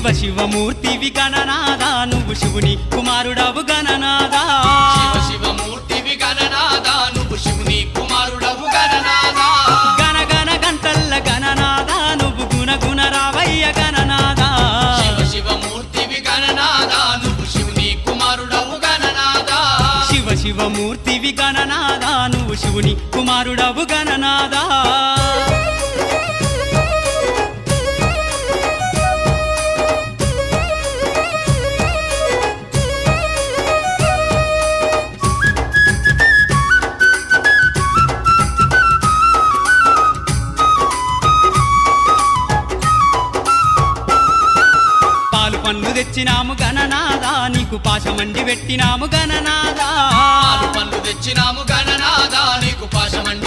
శివ శివమూర్తివి గణనాదా నువ్వు శివుని కుమారుడవు గణనాదా శివ శివమూర్తివి గణనాదా నువ్వు శివుని కుమారుడవు గణనాదా గణ గణ గంటల్ల గణనాదా నువ్వు గుణ గుణ రావయ్య గణనాదా శివ శివమూర్తివి గణనాదా నువ్వు శివుని కుమారుడవు గణనాదా శివ శివమూర్తివి గణనాదా నువ్వు శివుని కుమారుడవు గణనాదా పాలు పండ్లు తెచ్చినాము గణనాదా నీకు పాశమండి పెట్టినాము గణనాదా పాలు పండ్లు తెచ్చినాము గణనాదా నీకు పాశమండి